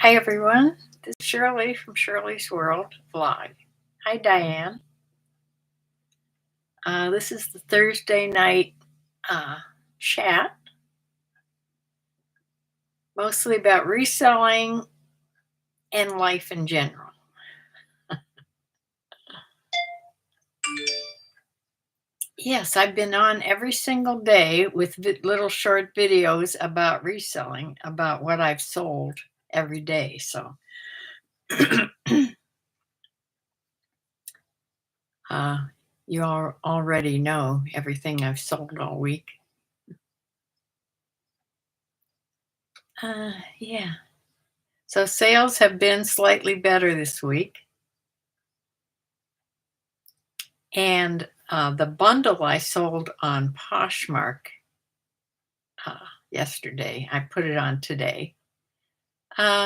Hi everyone, this is Shirley from Shirley's World Vlog. Hi Diane. This is the Thursday night chat, mostly about reselling and life in general. Yes, I've been on every single day with little short videos about reselling, about what I've sold every day. So you all already know everything I've sold all week. Yeah. So sales have been slightly better this week. And the bundle I sold on Poshmark yesterday, I put it on today,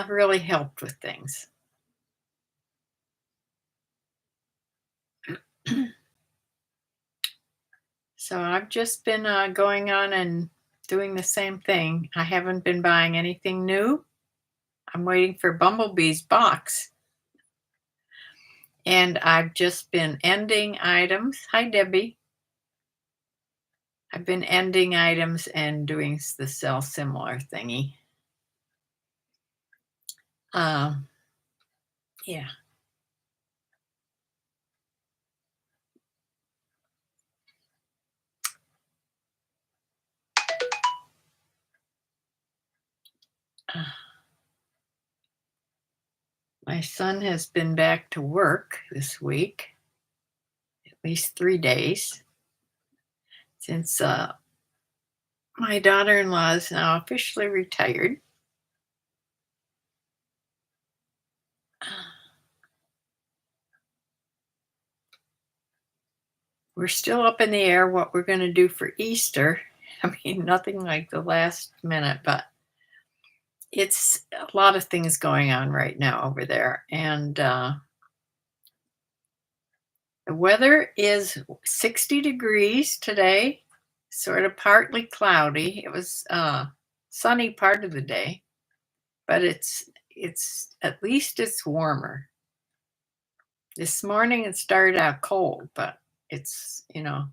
really helped with things. So I've just been going on and doing the same thing. I haven't been buying anything new. I'm waiting for Bumblebee's box. And I've just been ending items. Hi, Debbie. I've been ending items and doing the sell similar thingy. Yeah. My son has been back to work this week, at least 3 days, since my daughter-in-law is now officially retired. We're still up in the air what we're going to do for Easter. I mean, nothing like the last minute, but it's a lot of things going on right now over there. And the weather is 60 degrees today, sort of partly cloudy. It was sunny part of the day, but it's at least it's warmer. This morning it started out cold, but it's, it's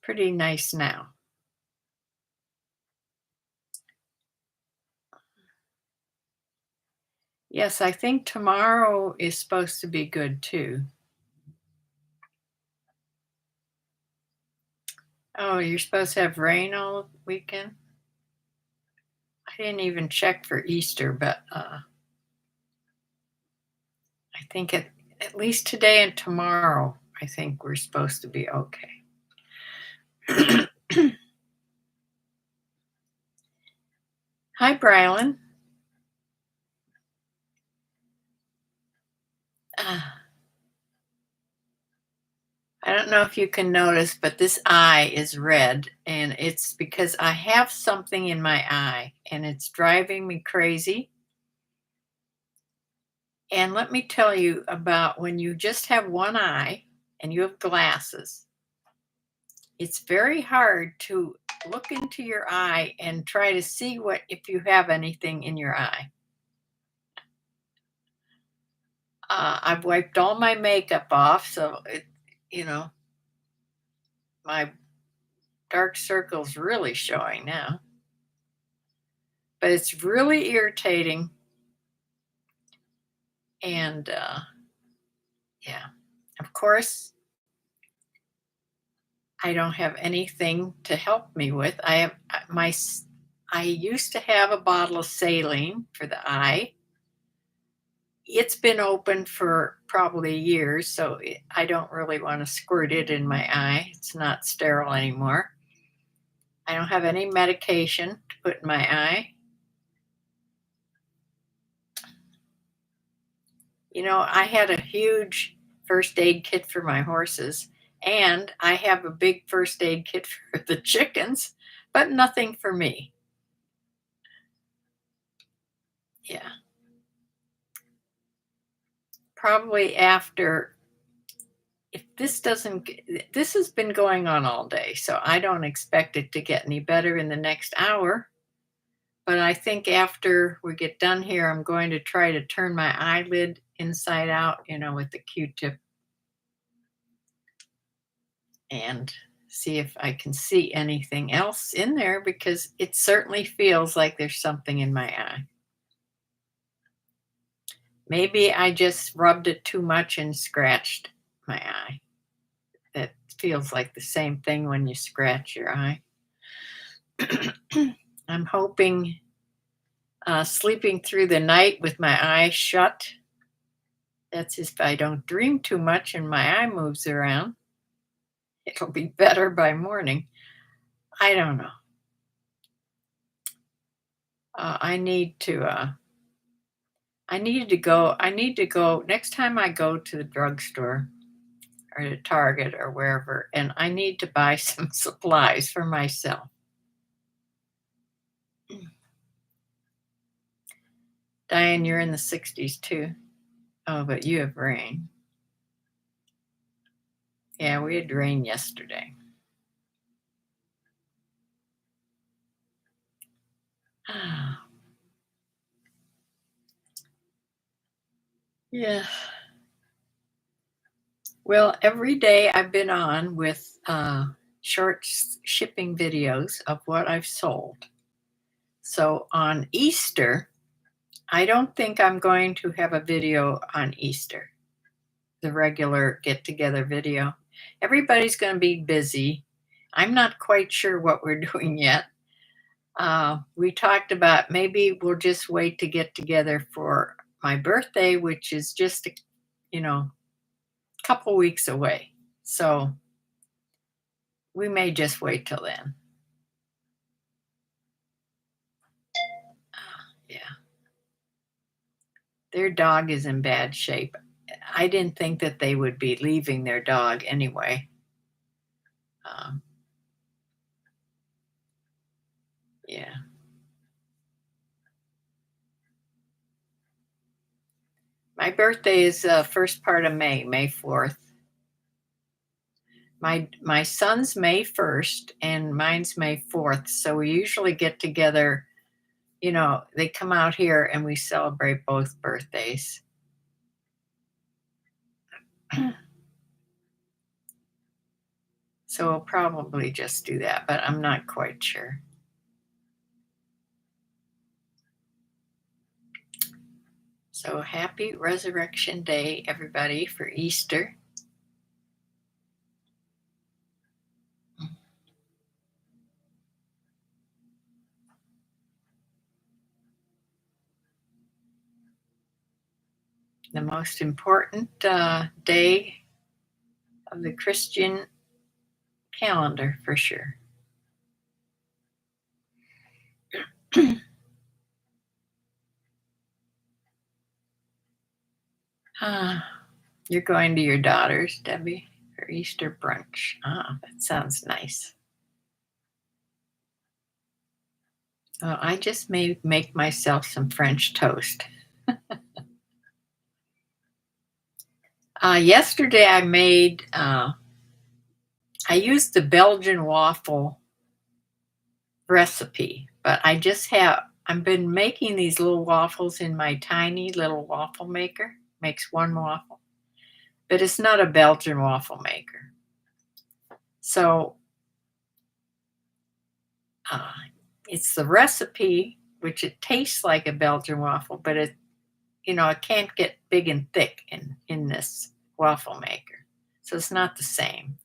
pretty nice now. Yes, I think tomorrow is supposed to be good too. Oh, you're supposed to have rain all weekend? I didn't even check for Easter, but I think at least today and tomorrow, I think we're supposed to be okay. Hi, Brylan. I don't know if you can notice, but this eye is red, and it's because I have something in my eye, and it's driving me crazy. And let me tell you about when you just have one eye and you have glasses. It's very hard to look into your eye and try to see if you have anything in your eye. I've wiped all my makeup off, so my dark circle's really showing now. But it's really irritating. And yeah, of course, I don't have anything to help me with. I used to have a bottle of saline for the eye. It's been open for probably years, so I don't really want to squirt it in my eye. It's not sterile anymore. I don't have any medication to put in my eye. I had a huge first aid kit for my horses, and I have a big first aid kit for the chickens, but nothing for me. Yeah. Probably after, if this has been going on all day, so I don't expect it to get any better in the next hour. But I think after we get done here, I'm going to try to turn my eyelid inside out, with the Q-tip and see if I can see anything else in there because it certainly feels like there's something in my eye. Maybe I just rubbed it too much and scratched my eye. That feels like the same thing when you scratch your eye. I'm hoping sleeping through the night with my eyes shut. That's if I don't dream too much and my eye moves around. It'll be better by morning. I don't know. I need to. I need to go. I need to go next time I go to the drugstore or to Target or wherever, and I need to buy some supplies for myself. Diane, you're in the 60s too. Oh, but you have rain. Yeah, we had rain yesterday. Yeah. Well, every day I've been on with short shipping videos of what I've sold. So on Easter, I don't think I'm going to have a video on Easter, the regular get together video. Everybody's going to be busy. I'm not quite sure what we're doing yet. We talked about maybe we'll just wait to get together for my birthday, which is just, a couple weeks away. So we may just wait till then. Yeah. Their dog is in bad shape. I didn't think that they would be leaving their dog anyway. Yeah. My birthday is first part of May, May 4th. My son's May 1st and mine's May 4th. So we usually get together, they come out here and we celebrate both birthdays. So we'll probably just do that, but I'm not quite sure. So happy Resurrection Day, everybody, for Easter. The most important day of the Christian calendar, for sure. You're going to your daughter's, Debbie, for Easter brunch. That sounds nice. I just may make myself some French toast. Yesterday I made, I used the Belgian waffle recipe, but I've been making these little waffles in my tiny little waffle maker. Makes one waffle, but it's not a Belgian waffle maker. So it's the recipe, which it tastes like a Belgian waffle, but it can't get big and thick in this waffle maker. So it's not the same.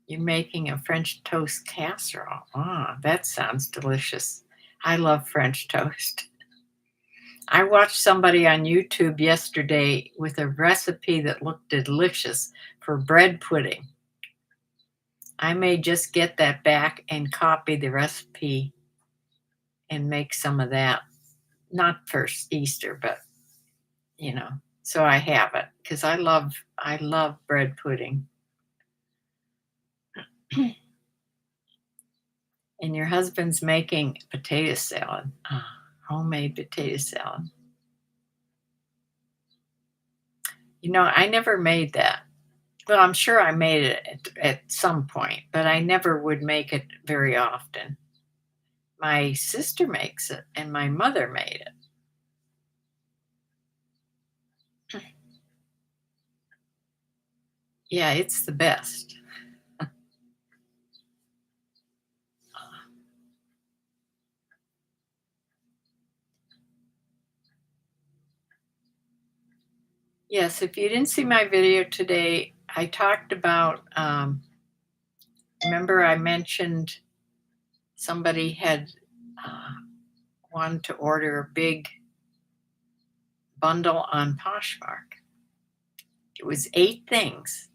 You're making a French toast casserole. That sounds delicious. I love French toast. I watched somebody on YouTube yesterday with a recipe that looked delicious for bread pudding. I may just get that back and copy the recipe and make some of that. Not for Easter, but so I have it because I love bread pudding. And your husband's making potato salad. Homemade potato salad. I never made that. Well, I'm sure I made it at some point, but I never would make it very often. My sister makes it, and my mother made it. Yeah, it's the best. Yes, if you didn't see my video today, I talked about, remember I mentioned somebody had uh, wanted to order a big bundle on Poshmark. It was 8 things,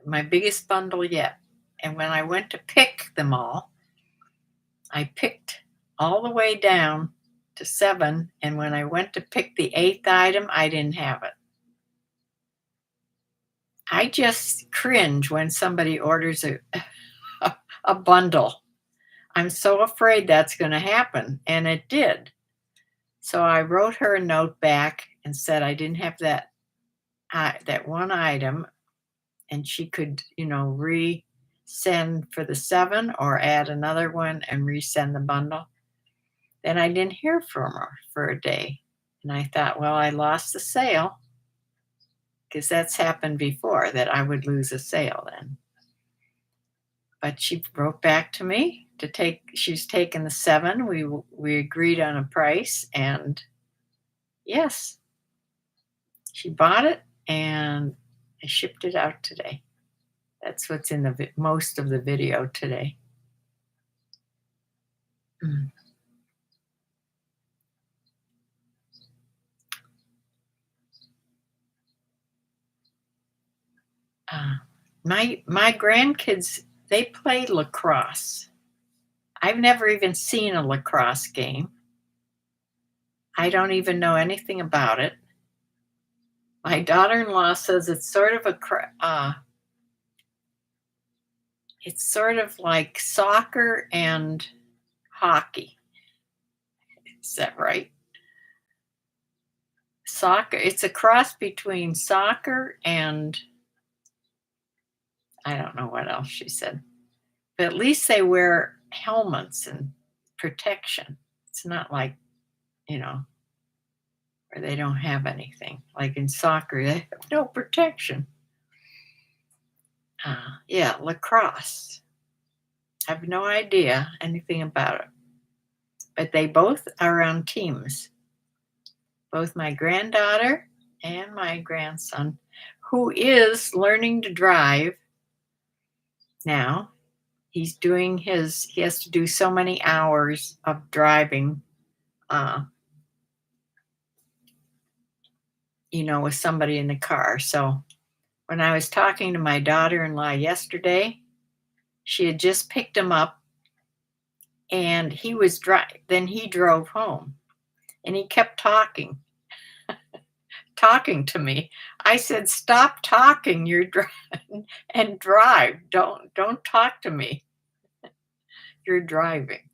my biggest bundle yet. And when I went to pick them all, I picked all the way down to 7. And when I went to pick the 8th item, I didn't have it. I just cringe when somebody orders a bundle. I'm so afraid that's going to happen. And it did. So I wrote her a note back and said I didn't have that one item, and she could, resend for the 7 or add another one and resend the bundle. Then I didn't hear from her for a day. And I thought, well, I lost the sale because that's happened before that I would lose a sale then. But she wrote back to me to she's taken the 7. We agreed on a price, and yes, she bought it and I shipped it out today. That's what's in the most of the video today. Mm. Uh, my grandkids, they play lacrosse. I've never even seen a lacrosse game. I don't even know anything about it. My daughter-in-law says it's sort of it's sort of like soccer and hockey. Is that right? Soccer. It's a cross between soccer and I don't know what else she said. But at least they wear helmets and protection. It's not like, you know, where they don't have anything. Like in soccer, they have no protection. Yeah, lacrosse. I have no idea anything about it. But they both are on teams. Both my granddaughter and my grandson, who is learning to drive now. He has to do so many hours of driving, uh, with somebody in the car. So when I was talking to my daughter-in-law yesterday, she had just picked him up and then he drove home and he kept talking to me. I said, "Stop talking. You're driving and drive. Don't talk to me. You're driving."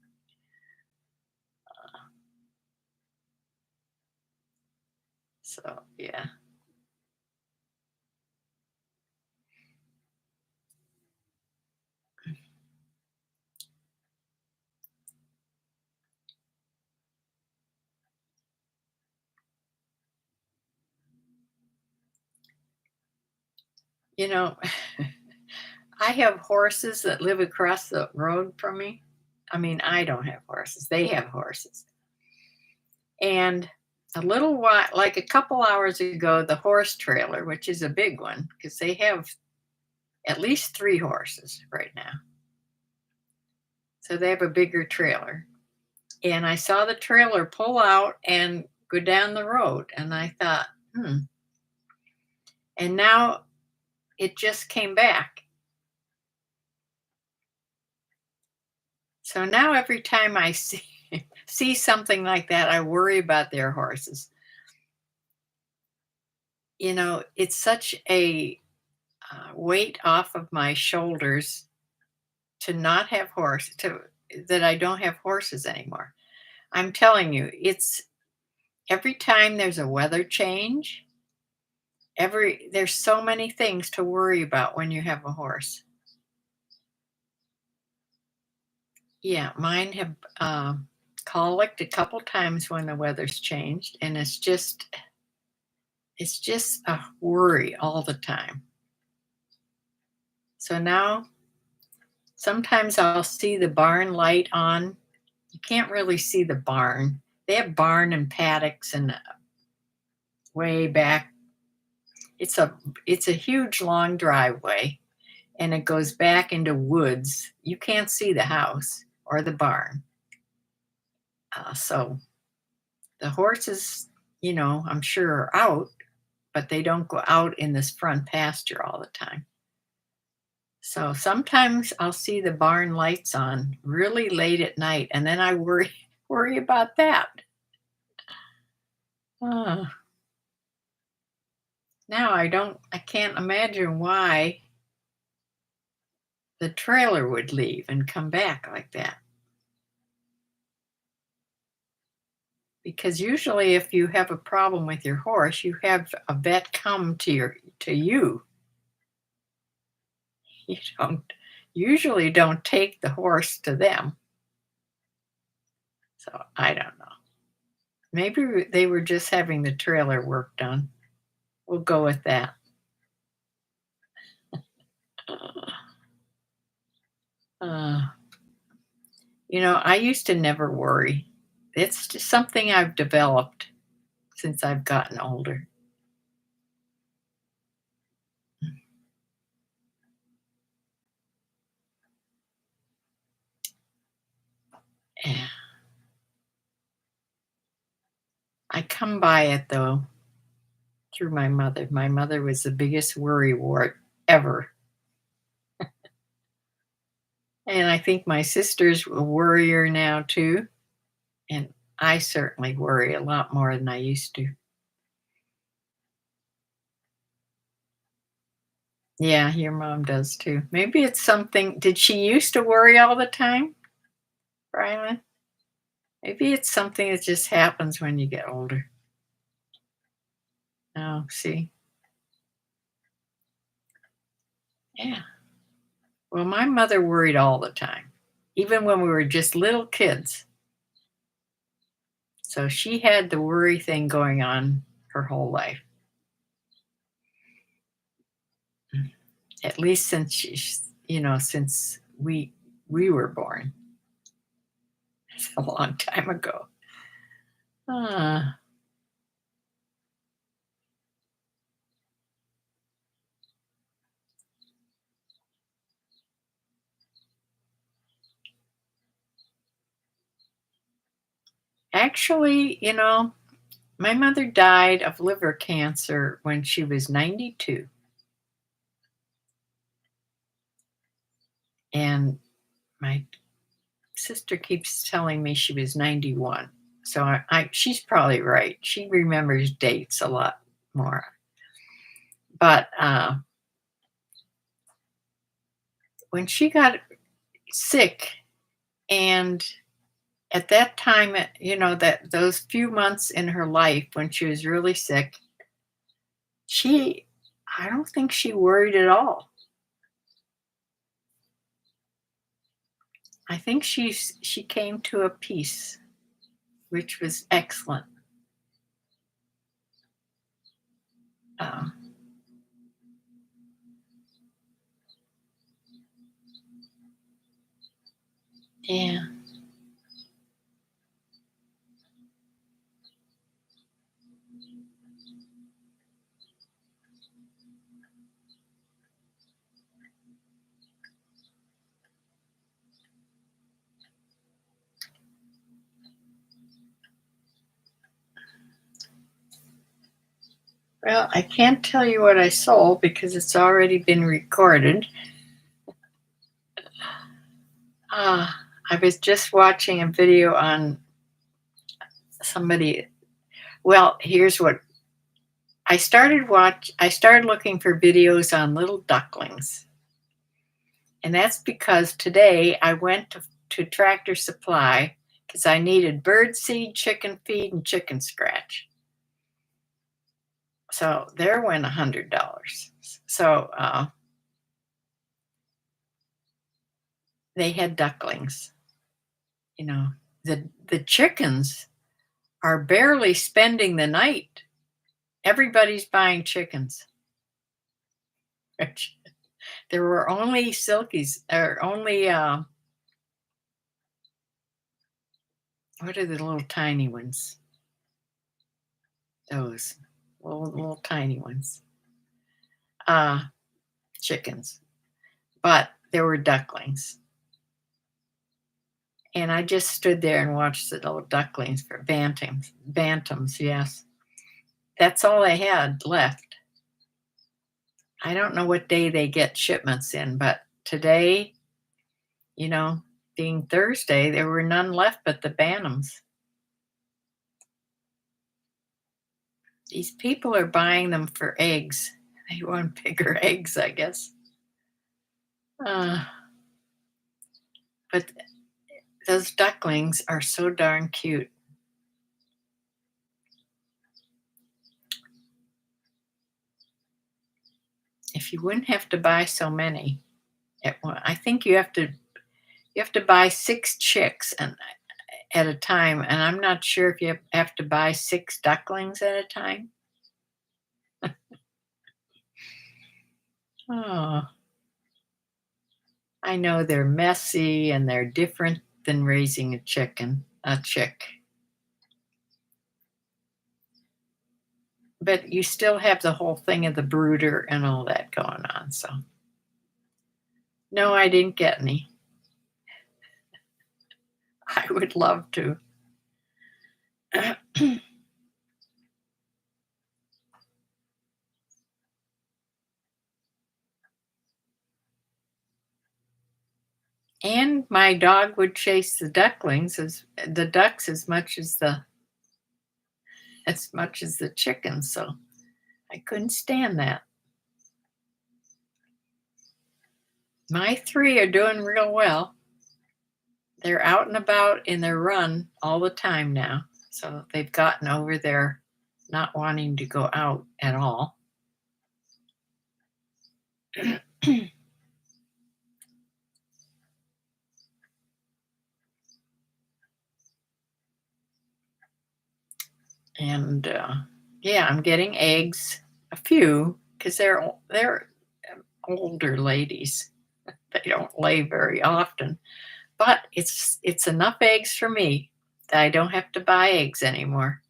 So, yeah. You know, I have horses that live across the road from me. I mean, I don't have horses. They have horses. And a little while, like a couple hours ago, the horse trailer, which is a big one, because they have at least 3 horses right now. So they have a bigger trailer. And I saw the trailer pull out and go down the road. And I thought, And now it just came back. So now every time I see something like that, I worry about their horses. It's such a weight off of my shoulders to not have that I don't have horses anymore. I'm telling you, it's every time there's a weather change, There's so many things to worry about when you have a horse. Yeah, mine have colicked a couple times when the weather's changed, and it's just a worry all the time. So now sometimes I'll see the barn light on. You can't really see the barn. They have barn and paddocks and way back. It's a it's a huge long driveway and it goes back into woods. You can't see the house or the barn. So the horses, I'm sure are out, but they don't go out in this front pasture all the time. So sometimes I'll see the barn lights on really late at night, and then I worry about that. Uh, Now I can't imagine why the trailer would leave and come back like that. Because usually if you have a problem with your horse, you have a vet come to you. You don't usually don't take the horse to them. So I don't know. Maybe they were just having the trailer work done. We'll go with that. Uh, I used to never worry. It's just something I've developed since I've gotten older. Yeah. I come by it though through my mother. My mother was the biggest worry wart ever. And I think my sister's a worrier now too. And I certainly worry a lot more than I used to. Yeah, your mom does too. Maybe it's something. Did she used to worry all the time, Rylan? Maybe it's something that just happens when you get older. Oh, see? Yeah. Well, my mother worried all the time, even when we were just little kids. So she had the worry thing going on her whole life, at least since since we were born. It's a long time ago. Uh, Actually, my mother died of liver cancer when she was 92, and my sister keeps telling me she was 91. So she's probably right. She remembers dates a lot more. But when she got sick, and at that time, that those few months in her life when she was really sick, she, I don't think she worried at all. I think she came to a peace, which was excellent. Um, yeah. Well, I can't tell you what I sold because it's already been recorded. Uh, I was just watching a video on somebody. Well, here's what I started looking for videos on little ducklings. And that's because today I went to Tractor Supply because I needed bird seed, chicken feed, and chicken scratch. So there went $100. So they had ducklings. You know, the chickens are barely spending the night. Everybody's buying chickens. There were only silkies, or only what are the little tiny ones? Those little tiny ones. Uh, Chickens. But there were ducklings. And I just stood there and watched the little ducklings for bantams. Bantams, yes. That's all I had left. I don't know what day they get shipments in, but today, being Thursday, there were none left but the bantams. These people are buying them for eggs. They want bigger eggs, I guess. Uh, but those ducklings are so darn cute. If you wouldn't have to buy so many, I think you have to buy 6 chicks at a time, and I'm not sure if you have to buy 6 ducklings at a time. Oh, I know they're messy and they're different than raising a chick. But you still have the whole thing of the brooder and all that going on. So, no, I didn't get any. I would love to. And my dog would chase the ducks as much as the chickens. So I couldn't stand that. My 3 are doing real well. They're out and about in their run all the time now. So they've gotten over their not wanting to go out at all. And yeah, I'm getting eggs, a few, because they're older ladies. They don't lay very often, but it's enough eggs for me that I don't have to buy eggs anymore.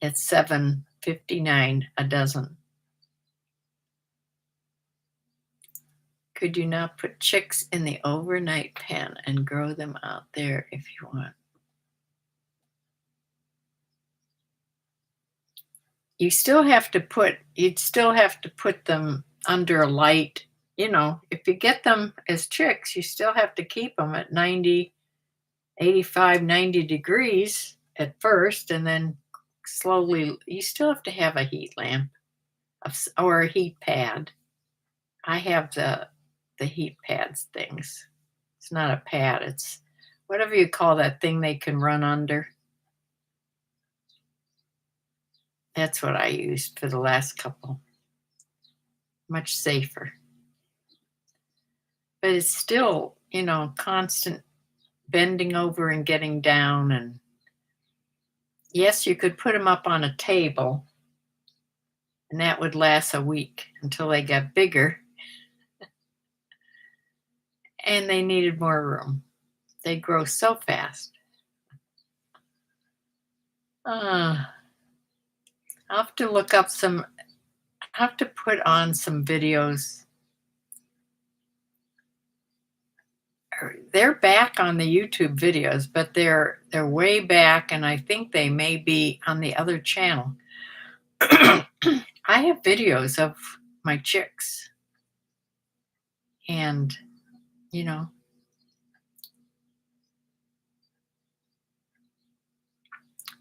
It's $7.59 a dozen. Could you not put chicks in the overnight pen and grow them out there if you want? You'd still have to put them under a light. If you get them as chicks, you still have to keep them at 90, 85, 90 degrees at first, and then slowly, you still have to have a heat lamp or a heat pad. I have the heat pads things. It's not a pad, it's whatever you call that thing they can run under. That's what I used for the last couple. Much safer. But it's still, constant bending over and getting down. And yes, you could put them up on a table, and that would last a week until they got bigger and they needed more room. They grow so fast. I'll have to look up I have to put on some videos. They're back on the YouTube videos, but they're way back, and I think they may be on the other channel. I have videos of my chicks, and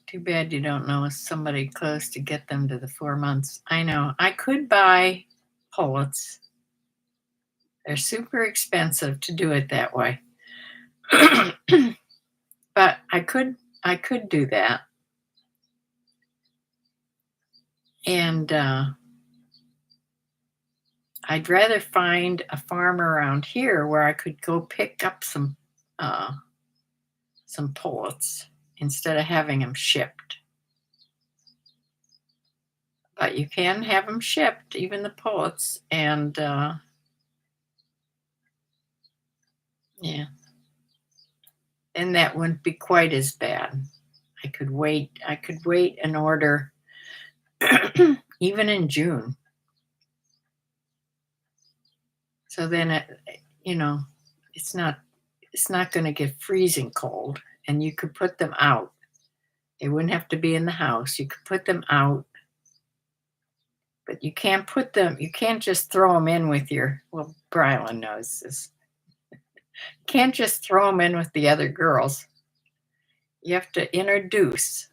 too bad you don't know somebody close to get them to the 4 months. I know. I could buy pullets. They're super expensive to do it that way. But I could do that. And I'd rather find a farm around here where I could go pick up some pullets instead of having them shipped. But you can have them shipped, even the pullets, and yeah, and that wouldn't be quite as bad. I could wait. I could wait and order even in June. So then you know, it's not it's not going to get freezing cold, and you could put them out. They wouldn't have to be in the house. You could put them out, but you can't just throw them in with well, Brylan knows this. You can't just throw them in with the other girls. You have to introduce.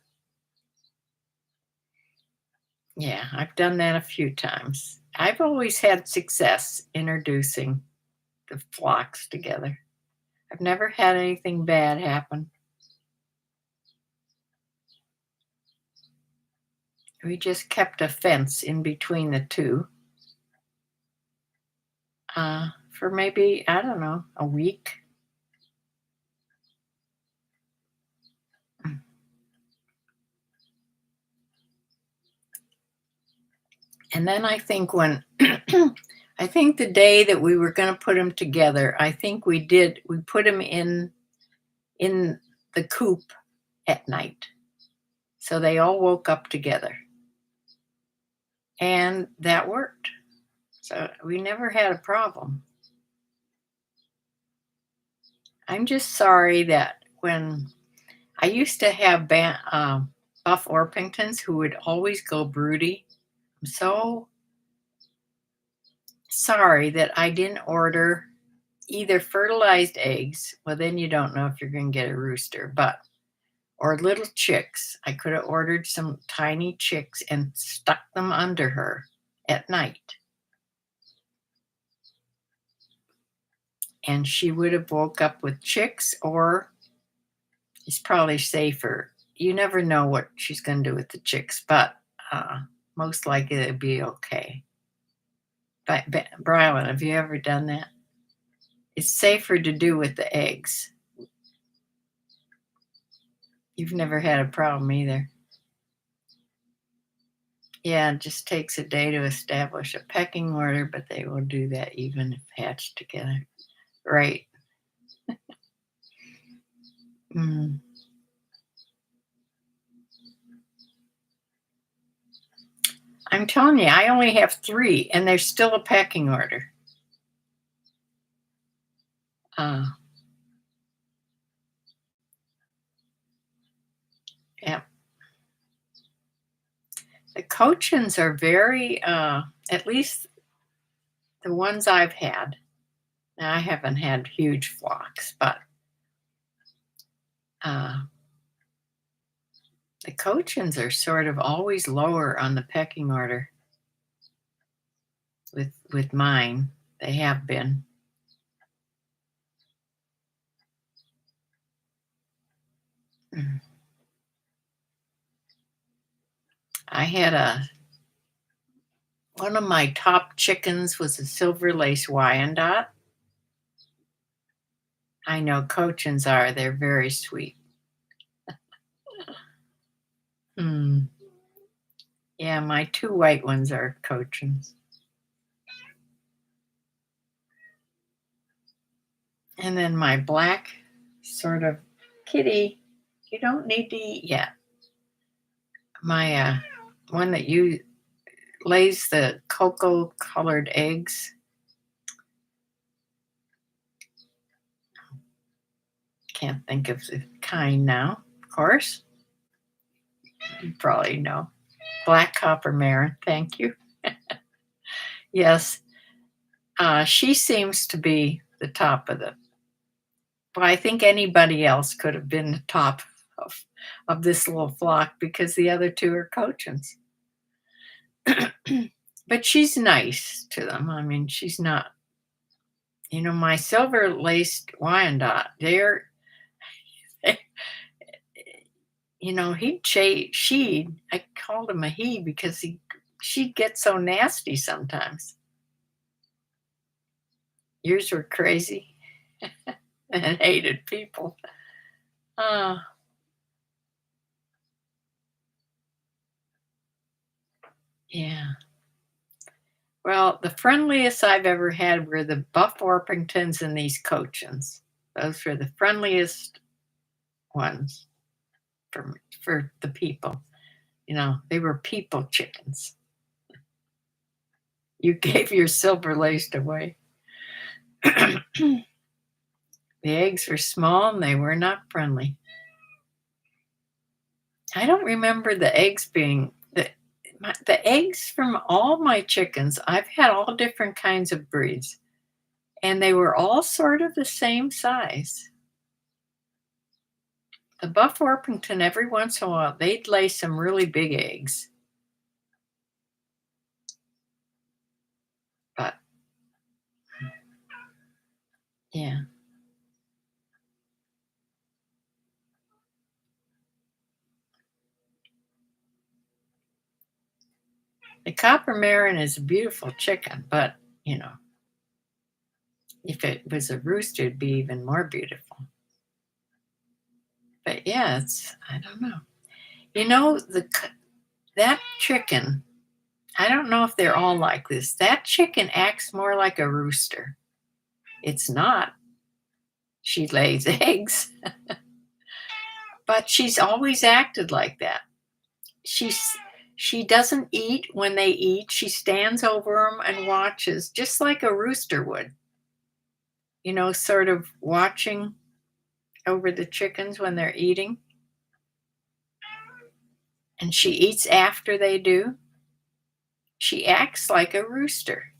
Yeah, I've done that a few times. I've always had success introducing the flocks together. I've never had anything bad happen. We just kept a fence in between the two for maybe, I don't know, a week. And then I think I think the day that we were going to put them together, I think we put them in the coop at night. So they all woke up together. And that worked. So we never had a problem. I'm just sorry that when I used to have Buff Orpingtons who would always go broody. I'm so sorry that I didn't order either fertilized eggs. Well, then you don't know if you're going to get a rooster, or little chicks. I could have ordered some tiny chicks and stuck them under her at night. And she would have woke up with chicks, or it's probably safer. You never know what she's going to do with the chicks, but most likely it'd be okay. But Brian, have you ever done that? It's safer to do with the eggs. You've never had a problem either. Yeah, it just takes a day to establish a pecking order, but they will do that even if hatched together. Right. Mm. I'm telling you, I only have 3, and there's still a pecking order. Yeah. The Cochins are very, at least the ones I've had. Now, I haven't had huge flocks, but the Cochins are sort of always lower on the pecking order with mine. They have been. I had one of my top chickens was a silver lace Wyandotte. I know Cochins are. They're very sweet. Yeah, my 2 white ones are Cochins. And then my black sort of kitty, you don't need to eat yet. My one that lays the cocoa colored eggs. Can't think of the kind now, of course. You probably know. Black copper mare, thank you. Yes, she seems to be the top of but I think anybody else could have been the top of this little flock because the other 2 are Cochins. But she's nice to them. I mean, she's not, my silver laced Wyandotte, I called him a he because he She'd get so nasty sometimes. Yours were crazy and hated people. Uh, yeah. Well, the friendliest I've ever had were the Buff Orpingtons and these Cochins. Those were the friendliest ones for the people. They were people chickens. You gave your silver laced away. The eggs were small and they were not friendly. I don't remember the eggs being the eggs from all my chickens. I've had all different kinds of breeds, and they were all sort of the same size. The Buff Orpington, every once in a while, they'd lay some really big eggs. But yeah. The Copper Marin is a beautiful chicken, but if it was a rooster, it'd be even more beautiful. But yeah, I don't know. That chicken, I don't know if they're all like this. That chicken acts more like a rooster. It's not. She lays eggs, but she's always acted like that. She doesn't eat when they eat. She stands over them and watches, just like a rooster would. Sort of watching over the chickens when they're eating. And she eats after they do. She acts like a rooster.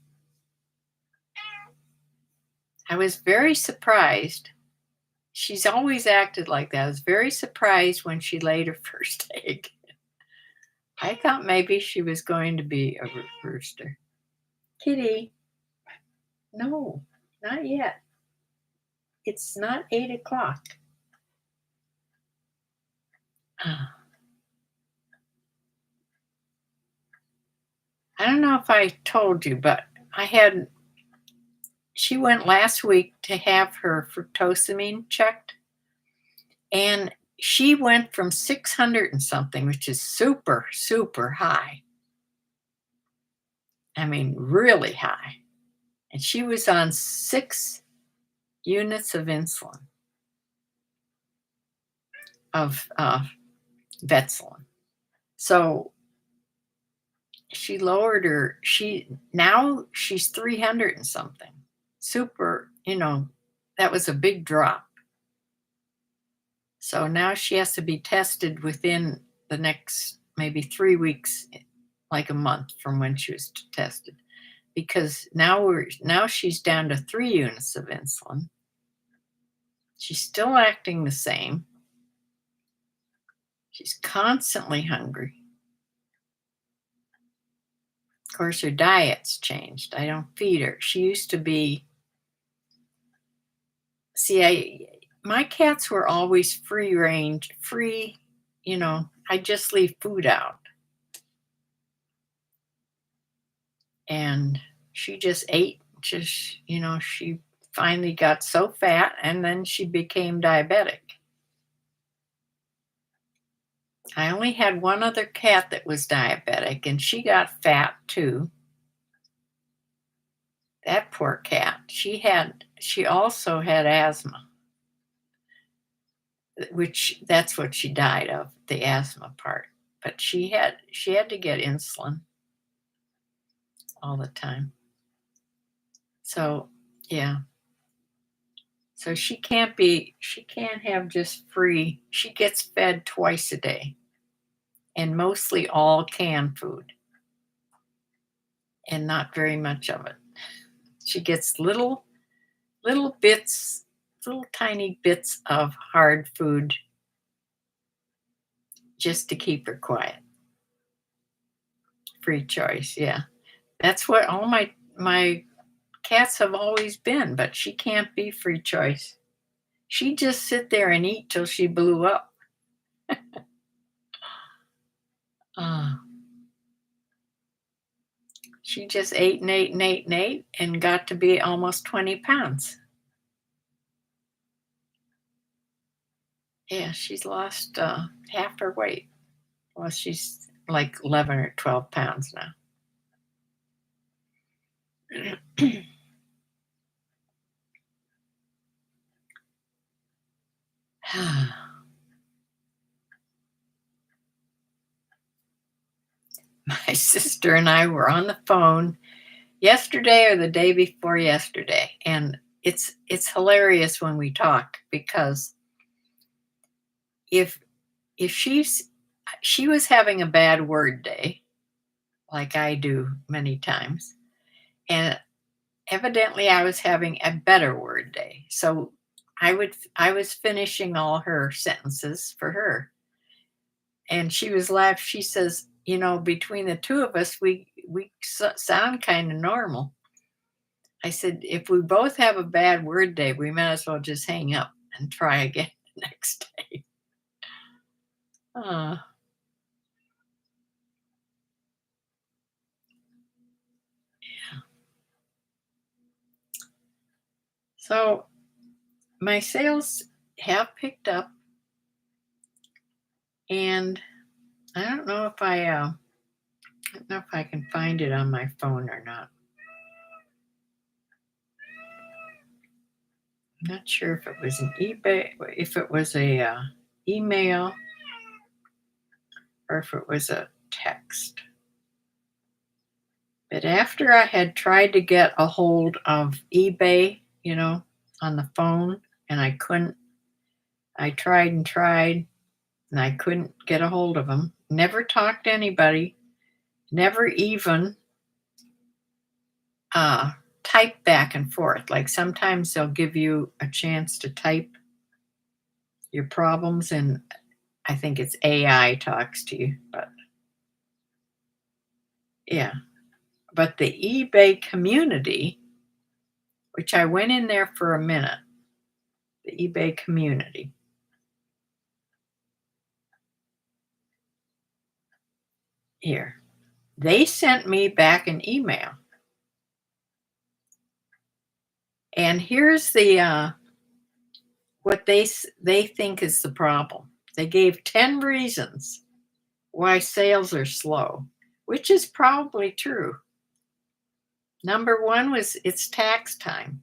I was very surprised. She's always acted like that. I was very surprised when she laid her first egg. I thought maybe she was going to be a rooster. Kitty, no, not yet. It's not 8 o'clock. I don't know if I told you, but she went last week to have her fructosamine checked, and she went from 600 and something, which is super, super high. I mean, really high. And she was on 6 units of insulin, of Vetselin. So she lowered now she's 300 and something. Super, that was a big drop. So now she has to be tested within the next maybe 3 weeks, like a month from when she was tested, because now she's down to 3 units of insulin. She's still acting the same. She's constantly hungry. Of course, her diet's changed. I don't feed her. She used to be. My cats were always free range, free. I just leave food out. And she just ate, she finally got so fat, and then she became diabetic. I only had one other cat that was diabetic, and she got fat too. That poor cat. She also had asthma, which that's what she died of, the asthma part. But she had to get insulin all the time. So, yeah. So she can't have just free. She gets fed twice a day, and mostly all canned food, and not very much of it. She gets little bits, little tiny bits of hard food just to keep her quiet. Free choice, yeah. That's what all my cats have always been, but she can't be free choice. She'd just sit there and eat till she blew up. Ah. She just ate and ate and ate and ate and got to be almost 20 pounds. Yeah, she's lost half her weight. Well, she's like 11 or 12 pounds now. My sister and I were on the phone yesterday or the day before yesterday, and it's hilarious when we talk because if if she was having a bad word day, like I do many times, and evidently I was having a better word day. So I was finishing all her sentences for her, and she was laughing. She says, "You know, between the two of us, we sound kind of normal." I said, "If we both have a bad word day, we might as well just hang up and try again the next day." Uh, so my sales have picked up, and I don't know if I don't know if I can find it on my phone or not. I'm not sure if it was an eBay, if it was a email, or if it was a text. But after I had tried to get a hold of eBay, on the phone, and I couldn't, I tried, and I couldn't get a hold of them. Never talked to anybody, never even uh, type back and forth. Like sometimes they'll give you a chance to type your problems, and I think it's AI talks to you, but yeah. But the eBay community, which I went in there for a minute, the eBay community, here, they sent me back an email. And here's the what they think is the problem. They gave 10 reasons why sales are slow, which is probably true. Number 1 was it's tax time.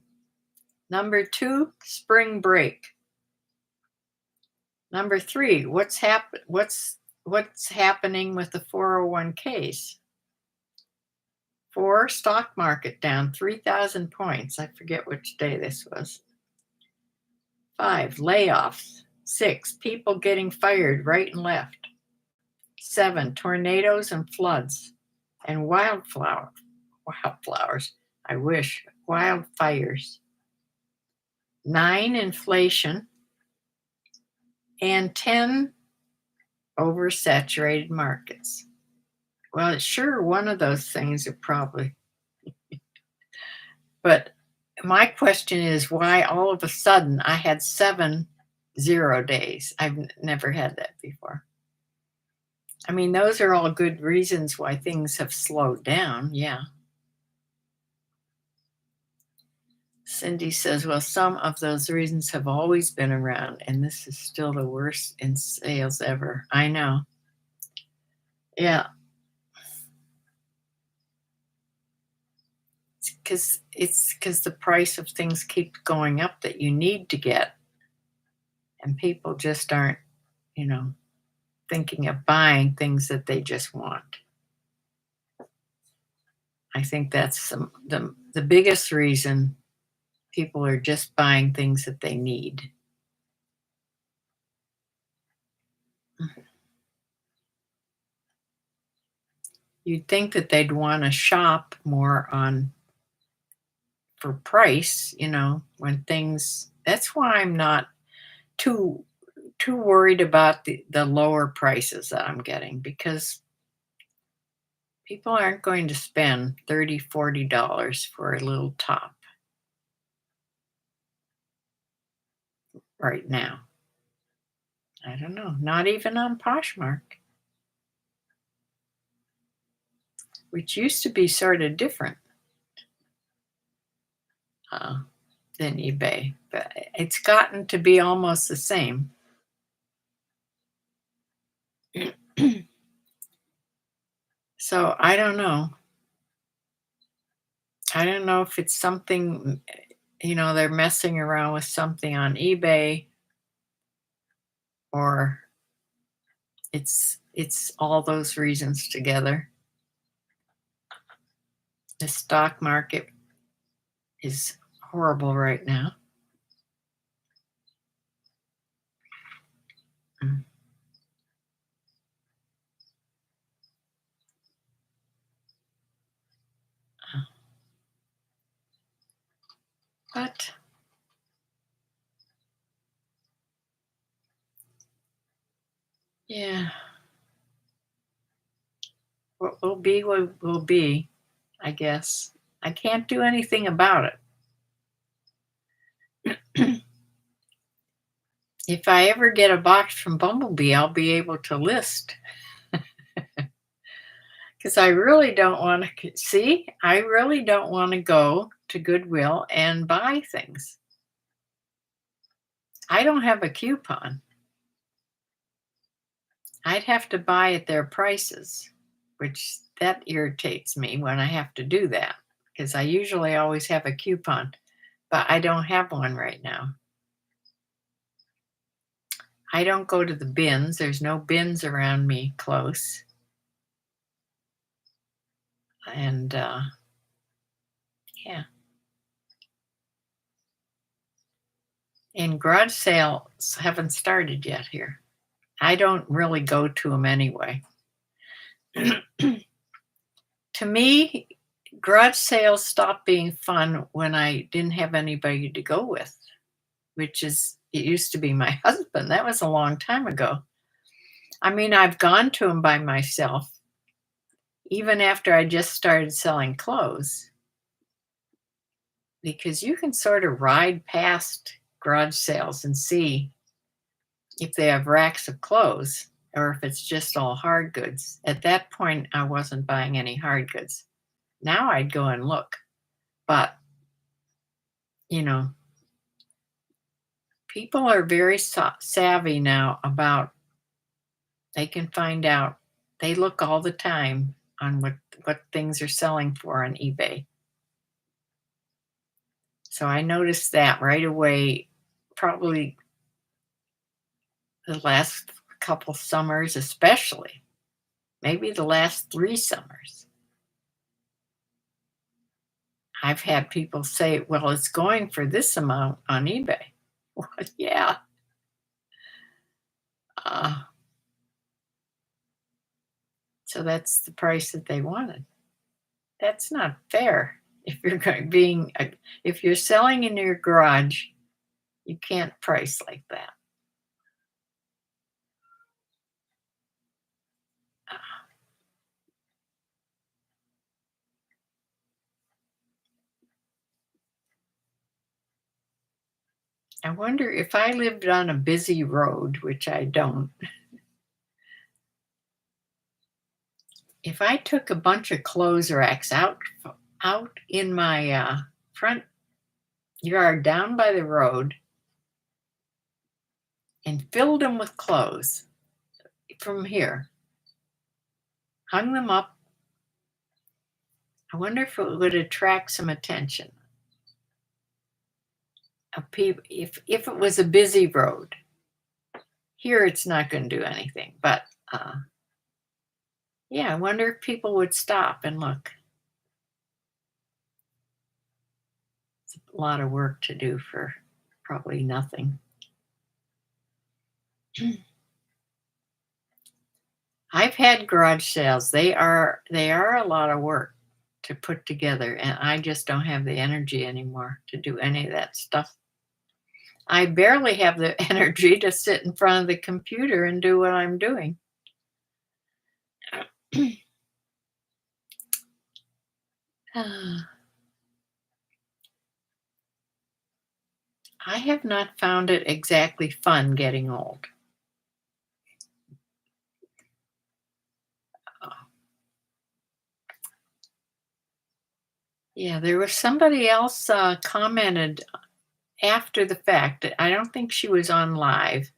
Number 2, spring break. Number 3, what's happening with the 401ks? 4, stock market down 3,000 points. I forget which day this was. 5, layoffs. 6, people getting fired right and left. 7, tornadoes and floods and wildflowers. I wish. Wildfires. 9, inflation. And 10, oversaturated markets. Well, it's sure one of those things are probably, but my question is why all of a sudden I had 7 0 days. I've never had that before. I mean, those are all good reasons why things have slowed down. Yeah. Cindy says, well, some of those reasons have always been around, and this is still the worst in sales ever. I know. Yeah. It's because the price of things keeps going up that you need to get, and people just aren't, you know, thinking of buying things that they just want. I think that's the biggest reason people are just buying things that they need. You'd think that they'd want to shop more on for price, when things that's why I'm not too worried about the lower prices that I'm getting because people aren't going to spend $30-$40 for a little top right now. I don't know. Not even on Poshmark. which used to be sort of different uh, than eBay, but it's gotten to be almost the same. So I don't know. I don't know if it's something, they're messing around with something on eBay, or it's all those reasons together. The stock market is horrible right now. Mm. But yeah, what will be will be, I guess. I can't do anything about it. If I ever get a box from Bumblebee, I'll be able to list, because I really don't want to see. I really don't want to go to Goodwill and buy things. I don't have a coupon. I'd have to buy at their prices, which that irritates me when I have to do that, because I usually always have a coupon, but I don't have one right now. I don't go to the bins. There's no bins around me close. And yeah. And garage sales haven't started yet here. I don't really go to them anyway. To me, garage sales stopped being fun when I didn't have anybody to go with, which is, it used to be my husband. That was a long time ago. I mean, I've gone to them by myself, even after I just started selling clothes, because you can sort of ride past garage sales and see if they have racks of clothes or if it's just all hard goods. At that point, I wasn't buying any hard goods. Now I'd go and look. But, you know, people are very savvy now about, they can find out, they look all the time on what things are selling for on eBay. So I noticed that right away, probably the last couple summers, especially, maybe the last 3 summers. I've had people say, well, it's going for this amount on eBay. Well, yeah. Uh, so that's the price that they wanted. That's not fair. If you're if you're selling in your garage, you can't price like that. I wonder if I lived on a busy road, which I don't, if I took a bunch of clothes racks out in my front yard down by the road and filled them with clothes from here, hung them up, I wonder if it would attract some attention of people if it was a busy road. Here, it's not going to do anything, but yeah, I wonder if people would stop and look. It's a lot of work to do for probably nothing. I've had garage sales. They are a lot of work to put together, and I just don't have the energy anymore to do any of that stuff. I barely have the energy to sit in front of the computer and do what I'm doing. I have not found it exactly fun getting old. Yeah, there was somebody else commented after the fact. I don't think she was on live,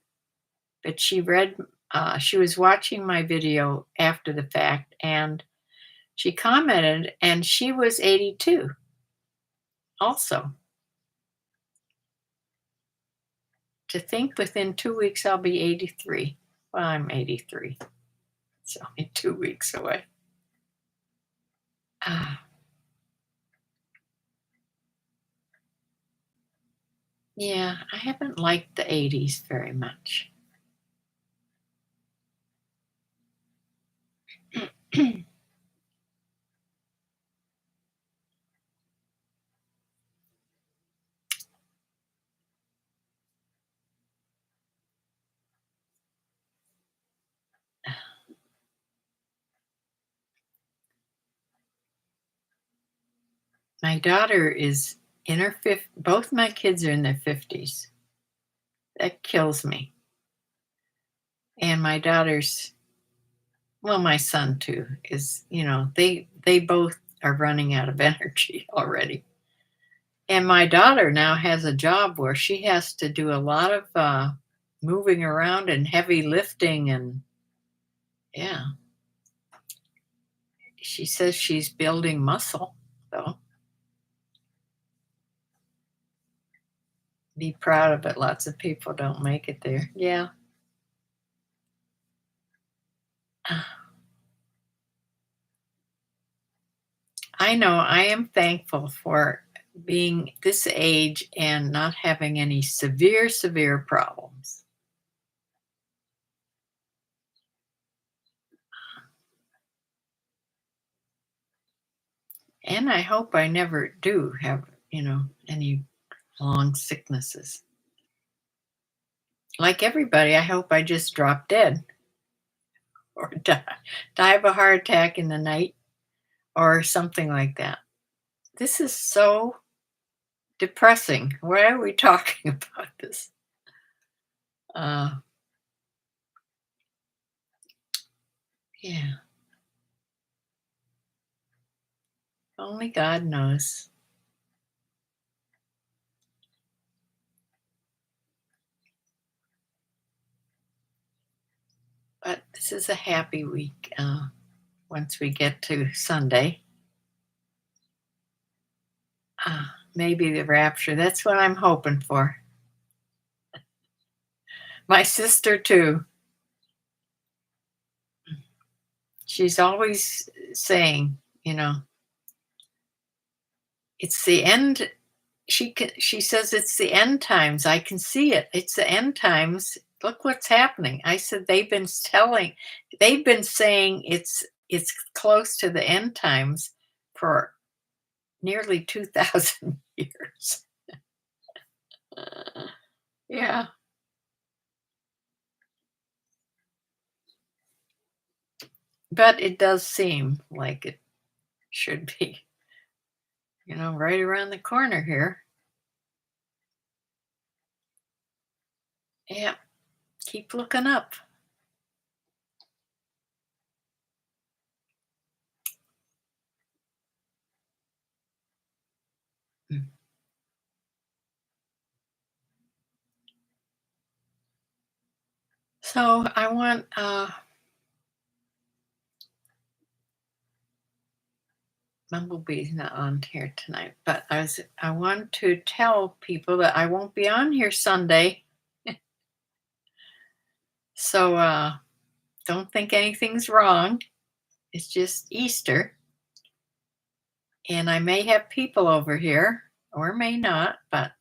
but she was watching my video after the fact, and she commented, and she was 82 also. To think within 2 weeks I'll be 83. Well, I'm 83. It's only 2 weeks away. Ah, yeah, I haven't liked the 80s very much. My daughter is in her fifth. Both my kids are in their 50s. That kills me. And my daughter's, well, my son too, is, they both are running out of energy already. And my daughter now has a job where she has to do a lot of moving around and heavy lifting. And yeah, she says she's building muscle, though. Be proud of it. Lots of people don't make it there. Yeah. I know. I am thankful for being this age and not having any severe, severe problems. And I hope I never do have, any long sicknesses. Like everybody, I hope I just drop dead or die of a heart attack in the night or something like that. This is so depressing. Why are we talking about this? Uh, yeah, only God knows. But this is a happy week once we get to Sunday. Maybe the rapture. That's what I'm hoping for. My sister, too. She's always saying, it's the end. She says it's the end times. I can see it. It's the end times. Look what's happening. I said they've been saying it's close to the end times for nearly 2,000 years. Yeah, but it does seem like it should be, right around the corner here. Yeah, keep looking up. Mm. So I want Bumblebee's not on here tonight, but I want to tell people that I won't be on here Sunday. So don't think anything's wrong. It's just Easter. And I may have people over here or may not, but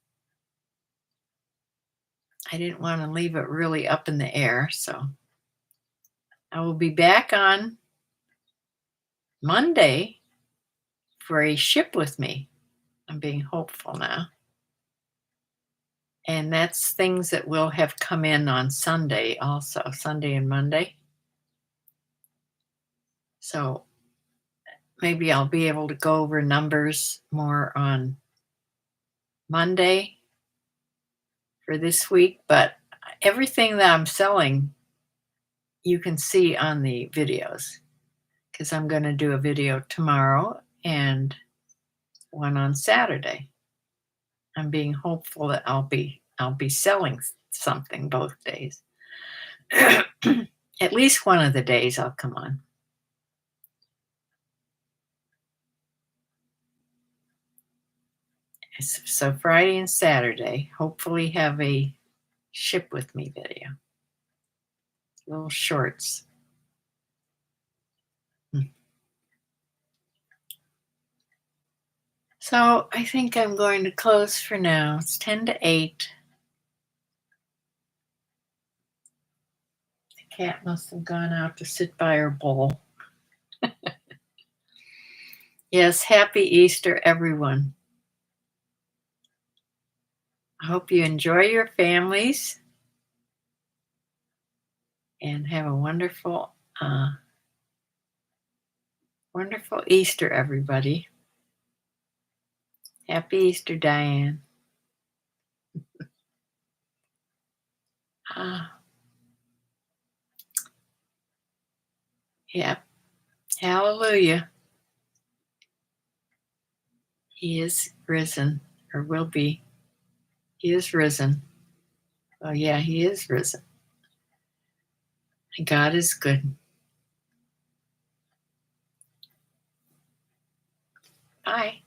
I didn't want to leave it really up in the air. So I will be back on Monday for a ship with me. I'm being hopeful now. And that's things that will have come in on Sunday also, Sunday and Monday. So maybe I'll be able to go over numbers more on Monday for this week. But everything that I'm selling, you can see on the videos because I'm going to do a video tomorrow and one on Saturday. I'm being hopeful that I'll be selling something both days. At least one of the days I'll come on. So Friday and Saturday, hopefully have a ship with me video. Little shorts. So I think I'm going to close for now. It's 10 to 8. The cat must have gone out to sit by her bowl. Yes, happy Easter, everyone. I hope you enjoy your families and have a wonderful, wonderful Easter, everybody. Happy Easter, Diane. Yeah, hallelujah. He is risen, or will be. He is risen. Oh, yeah, he is risen. God is good. Bye.